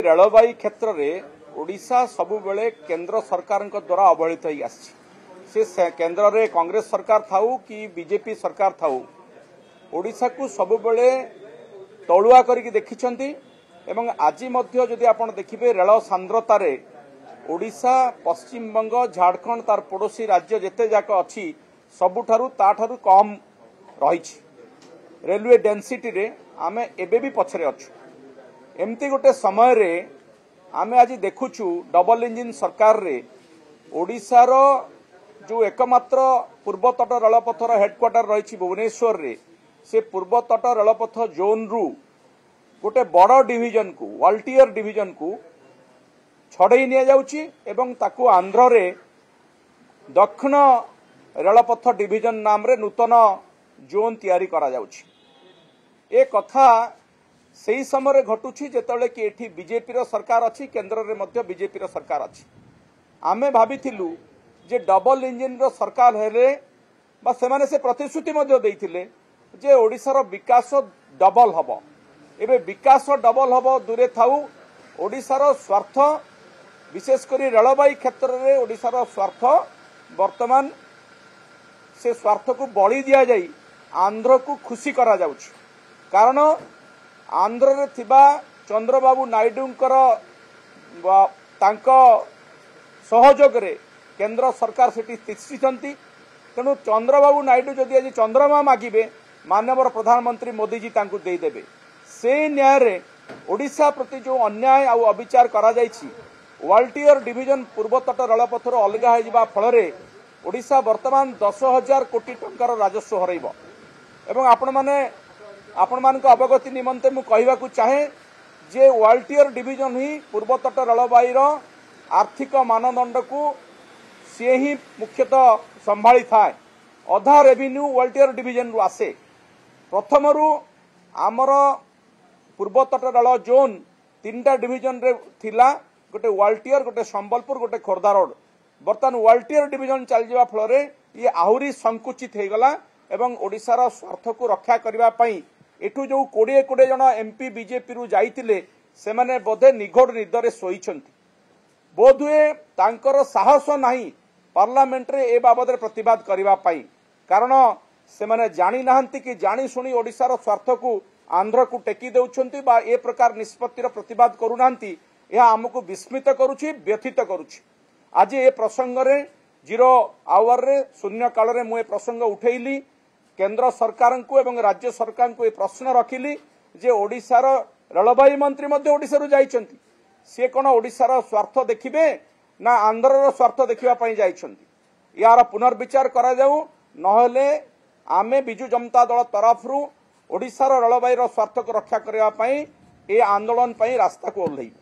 रेलवाई क्षेत्र में ओडिशा सबुबले केंद्र सरकार द्वारा अवहेलित हो से केंद्र रे कांग्रेस सरकार थाऊ कि बीजेपी सरकार थाऊ ओडिशा को सबुबले तलुआ करके देखिछंती एवं आज मध्य जदि आपण देखिबे रेल सांद्रतार ओडिशा पश्चिम बंग झारखंड तार पड़ोसी राज्य जेते जाक अच्छी सबुठारु ताठारु कम रही रेलवे डेंसिटी रे आमे एबे भी पछरे अच्छु एमती गोटे समय रे आमे आज देखुछु डबल इंजिन सरकार रे ओडिशार जो एकमात्र पूर्वतट रेलपथर हेडक्वार्टर रही भुवनेश्वर रे से पूर्वतट रेलपथ जोन रु गोटे बड़ डिविजन को वाल्टियर डिविजन को छड़े नि जाउची एवं ताकू आंध्र रे दक्षिण रेलपथ डिविजन नाम रे नूतन जोन तैयारी करा जाउची। ए कथा सही समय घटुची जेतले कि एठी बीजेपी रो सरकार अच्छी केंद्र रे मध्य बीजेपी रो सरकार अच्छी आमे भाबिथिलु जे डबल इंजिन रो सरकार हेले बा सेमाने से प्रतिश्रुति मध्य देइथिले जे ओडिसा रो विकास डबल हबो एबे विकास डबल हबो दूरे थाउ ओडिसा रो स्वार्थ विशेषकर रेलवाई क्षेत्र में ओडिशार स्वार्थ वर्तमान से स्वार्थ को बड़ी दिया जाई आंध्र को खुशी करा जाउछ कारण आंध्र रे थिबा चंद्रबाबू नायडूंकर तांको सहयोग रे केंद्र सरकार सेठी तिष्ठितंती तेणु चंद्रबाबू नायडू जदि आज चंद्रमा मागिबे माननीय प्रधानमंत्री मोदी जी तांको देई देबे से न्याय रे ओडिशा प्रति जो अन्याय आ अविचार करा जायछि वाल्टियर डिविजन पूर्वतट रेलपथर अलग हो फल ओडिशा वर्तमान 10,000 कोटी टंकार राजस्व हरइब एवं आपण मानक अवगति निमंते मु कहबा को चाहे जे वाल्टियर डिविजन ही पूर्वतट रेलवाईर आर्थिक मानदंड को सी ही मुख्यतः संभाली थाए अधा रेवेन्यू वाल्टियर डिविजन रु आसे प्रथम रु आमर पूर्वतट रेल जोन 3टा डिविजन रे थिला गोटे वाल्टियर गोटे संबलपुर गोटे खोर्धा रोड बर्तमान वाल्टियर डिविजन चल जावा फल ये आहुरी संकुचित हो गला एवं ओडिशार स्वार्थ को रक्षा करबा पई एठू जो 20 जन एमपी बीजेपी रु जाइतिले से माने बोधे निघोड़ निदरे सोईछंती बोधुए तांकर साहस नाही पार्लियामेंट रे ए बाबद प्रतिवाद करबा पई कारण से माने जानि नाहंती कि जानि सुनी ओडिशार स्वार्थ को आंध्र को टेकी देउछंती बा ए प्रकार निष्पत्तिर प्रतिवाद करूनांती यह आमको विस्मित करुछि व्यथित करुछि। आज ए प्रसंग रे 0 आवर रे शून्य काल रे मु ए प्रसंग उठेइली केंद्र सरकार को एवं राज्य सरकार को ए प्रश्न रखिली जे ओडिशार रेलवाई मंत्री मध्य ओडिसा रु जाइछंती से कोन ओडिशार स्वार्थ देखिबे ना आंध्रर स्वार्थ देखिबा पई जाइछंती यार पुनर्विचार करा जाऊ नहले आमे बिजु जनता दल तरफ रु ओडिशार रेलवाई स्वार्थ को रक्षा करबा पई ए आंदोलन पई रास्ता को ओल्हैबे।